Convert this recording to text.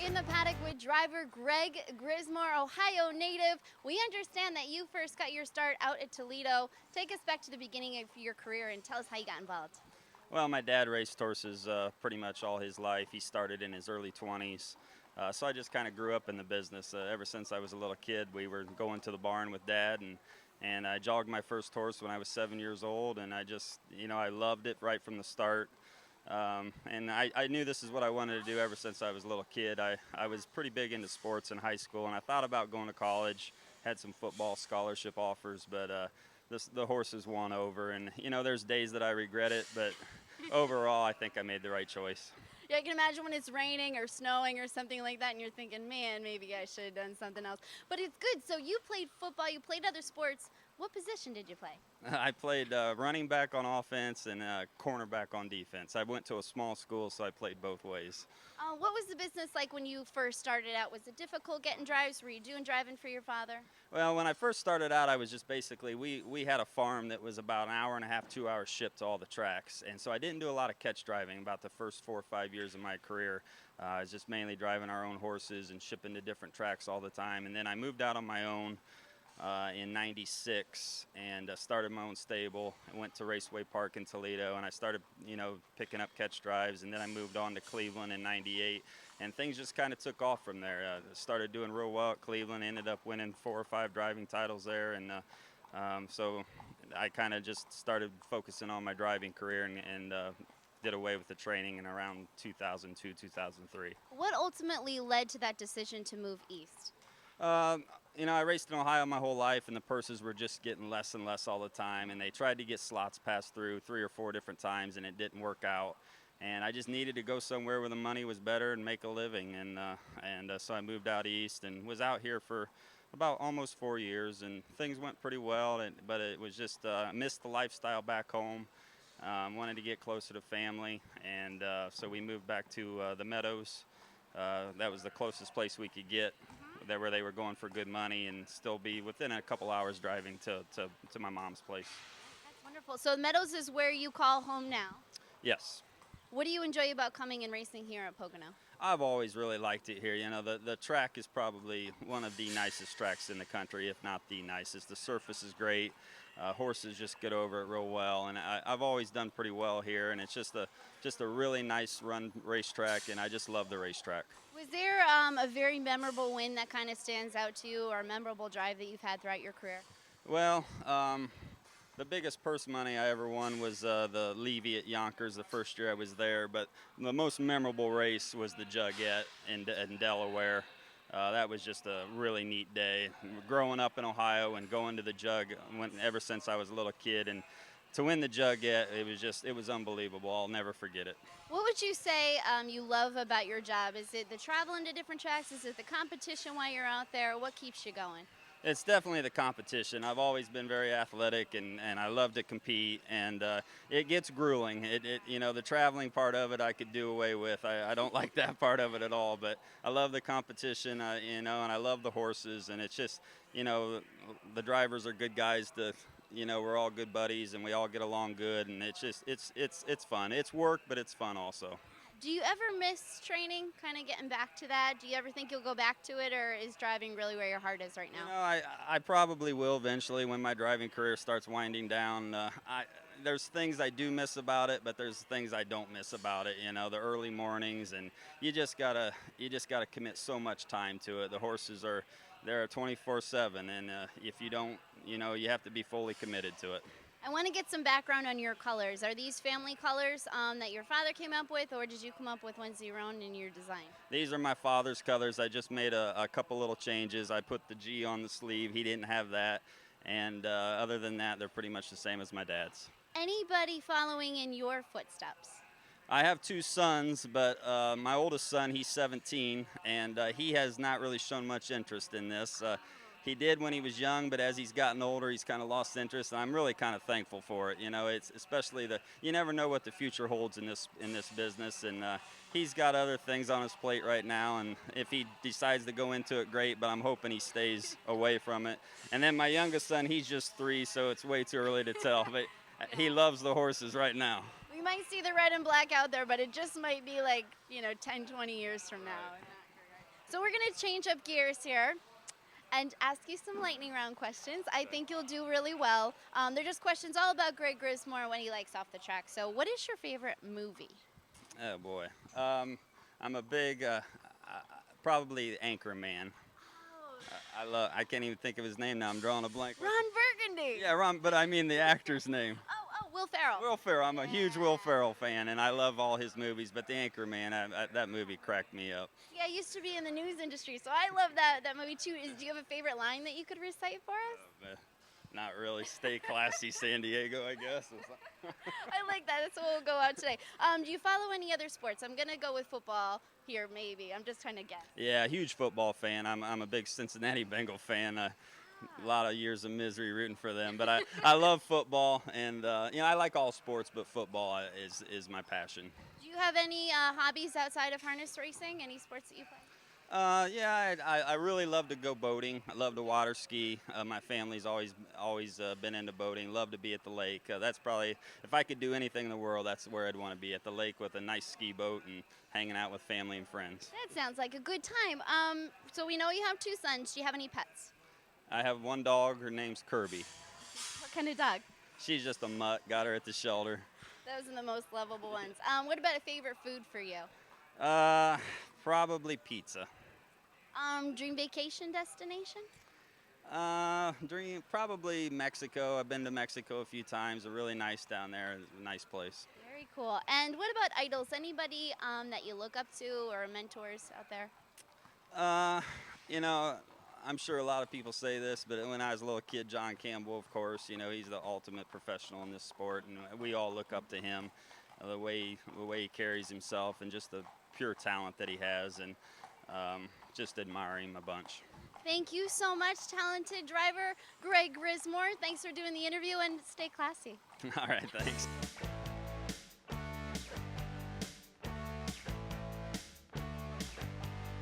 in the paddock with driver Greg Grismore, Ohio native. We understand that you first got your start out at Toledo. Take us back to the beginning of your career and tell us how you got involved. Well, my dad raced horses pretty much all his life. He started in his early 20s. So I just kind of grew up in the business. Ever since I was a little kid, we were going to the barn with Dad, and I jogged my first horse when I was 7 years old, and I just, I loved it right from the start. And I knew this is what I wanted to do ever since I was a little kid. I was pretty big into sports in high school, and I thought about going to college, had some football scholarship offers, but the horses won over. And, there's days that I regret it, but overall, I think I made the right choice. Yeah, I can imagine when it's raining or snowing or something like that, and you're thinking, man, maybe I should have done something else. But it's good. So you played football, you played other sports. What position did you play? I played running back on offense and cornerback on defense. I went to a small school, so I played both ways. What was the business like when you first started out? Was it difficult getting drives? Were you doing driving for your father? Well, when I first started out, I was just basically, we had a farm that was about an hour and a half, 2 hours shipped to all the tracks. And so I didn't do a lot of catch driving about the first 4 or 5 years of my career. I was just mainly driving our own horses and shipping to different tracks all the time. And then I moved out on my own in '96 and started my own stable. I went to Raceway Park in Toledo, and I started, picking up catch drives. And then I moved on to Cleveland in '98, and things just kind of took off from there. Started doing real well at Cleveland, ended up winning 4 or 5 driving titles there, and so I kind of just started focusing on my driving career and did away with the training in around 2002, 2003. What ultimately led to that decision to move east? Um, I raced in Ohio my whole life, and the purses were just getting less and less all the time. And they tried to get slots passed through 3 or 4 different times, and it didn't work out. And I just needed to go somewhere where the money was better and make a living. And so I moved out east and was out here for about almost 4 years, and things went pretty well. But it was just I missed the lifestyle back home. Wanted to get closer to family, and so we moved back to the Meadows. That was the closest place we could get there where they were going for good money and still be within a couple hours driving to my mom's place. That's wonderful. So Meadows is where you call home now. Yes. What do you enjoy about coming and racing here at Pocono? I've always really liked it here. The track is probably one of the nicest tracks in the country, if not the nicest. The surface is great. Horses just get over it real well, and I've always done pretty well here. And it's just a really nice run racetrack, and I just love the racetrack. Was there a very memorable win that kind of stands out to you, or a memorable drive that you've had throughout your career? Well, the biggest purse money I ever won was the Levy at Yonkers the first year I was there, but the most memorable race was the Jugette in Delaware. That was just a really neat day. Growing up in Ohio and going to the Jug ever since I was a little kid, and to win the Jugette, it was unbelievable. I'll never forget it. What would you say you love about your job? Is it the traveling to different tracks? Is it the competition while you're out there? What keeps you going? It's definitely the competition. I've always been very athletic, and I love to compete, and it gets grueling. The traveling part of it I could do away with. I don't like that part of it at all, but I love the competition, and I love the horses, and it's just, the drivers are good guys we're all good buddies, and we all get along good, and it's fun. It's work, but it's fun also. Do you ever miss training, kind of getting back to that? Do you ever think you'll go back to it, or is driving really where your heart is right now? I probably will eventually when my driving career starts winding down. There's things I do miss about it, but there's things I don't miss about it. The early mornings, and you just gotta commit so much time to it. The horses are there 24/7, and if you don't, you have to be fully committed to it. I want to get some background on your colors. Are these family colors that your father came up with, or did you come up with ones of your own in your design? These are my father's colors. I just made a couple little changes. I put the G on the sleeve. He didn't have that. And other than that, they're pretty much the same as my dad's. Anybody following in your footsteps? I have 2 sons, but my oldest son, he's 17, and he has not really shown much interest in this. He did when he was young, but as he's gotten older, he's kind of lost interest, and I'm really kind of thankful for it. It's especially you never know what the future holds in this business, and he's got other things on his plate right now, and if he decides to go into it, great, but I'm hoping he stays away from it. And then my youngest son, he's just 3, so it's way too early to tell, but he loves the horses right now. We might see the red and black out there, but it just might be like, 10, 20 years from now. So we're gonna change up gears here and ask you some lightning round questions. I think you'll do really well. They're just questions all about Greg Grismore when he likes off the track. So what is your favorite movie? Oh boy. I'm a big, probably Anchorman. I love. I can't even think of his name now. I'm drawing a blank. Ron Burgundy. Yeah, Ron. But I mean the actor's name. Oh, Will Ferrell. Will Ferrell. I'm a huge Will Ferrell fan, and I love all his movies. But the Anchorman, that movie cracked me up. Yeah, I used to be in the news industry, so I love that movie too. Do you have a favorite line that you could recite for us? Not really. Stay classy, San Diego. I guess. I like that. That's what we'll go out today. Do you follow any other sports? I'm gonna go with football here, maybe. I'm just trying to guess. Yeah, huge football fan. I'm a big Cincinnati Bengal fan. A lot of years of misery rooting for them, but I love football, and I like all sports, but football is my passion. Do you have any hobbies outside of harness racing? Any sports that you play? Yeah, I really love to go boating. I love to water ski. My family's always been into boating. Love to be at the lake. That's probably, if I could do anything in the world, that's where I'd want to be, at the lake with a nice ski boat and hanging out with family and friends. That sounds like a good time. So we know you have 2 sons. Do you have any pets? I have one dog. Her name's Kirby. What kind of dog? She's just a mutt. Got her at the shelter. Those are the most lovable ones. What about a favorite food for you? Probably pizza. Dream vacation destination? Probably Mexico. I've been to Mexico a few times. Really nice down there. A nice place. Very cool. And what about idols? Anybody that you look up to or mentors out there? I'm sure a lot of people say this, but when I was a little kid, John Campbell, of course, he's the ultimate professional in this sport, and we all look up to him, the way he carries himself, and just the pure talent that he has, and just admire him a bunch. Thank you so much, talented driver Greg Grismore. Thanks for doing the interview, and stay classy. All right, thanks.